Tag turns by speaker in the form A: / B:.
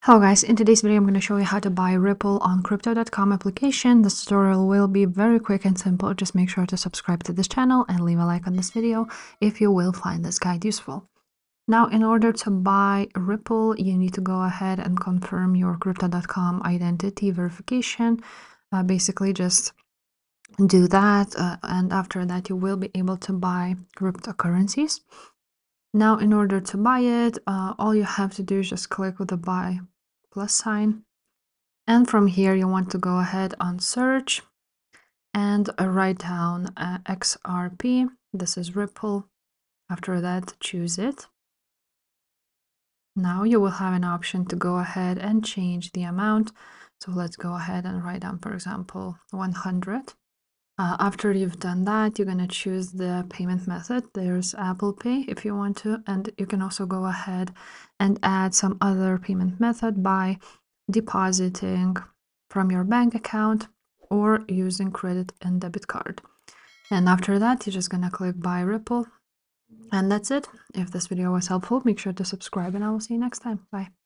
A: Hello guys, in today's video I'm going to show you how to buy Ripple on Crypto.com application. This tutorial will be very quick and simple. Just make sure to subscribe to this channel and leave a like on this video if you will find this guide useful. Now, in order to buy Ripple, you need to go ahead and confirm your Crypto.com identity verification. Basically, just do that, and after that you will be able to buy cryptocurrencies. Now, in order to buy it, all you have to do is just click with the buy plus sign. And from here, you want to go ahead on search and write down XRP. This is Ripple. After that, choose it. Now you will have an option to go ahead and change the amount. So let's go ahead and write down, for example, 100. After you've done that, you're going to choose the payment method. There's Apple Pay if you want to, and you can also go ahead and add some other payment method by depositing from your bank account or using credit and debit card. And after that, you're just going to click buy Ripple. And that's it. If this video was helpful, make sure to subscribe and I will see you next time. Bye.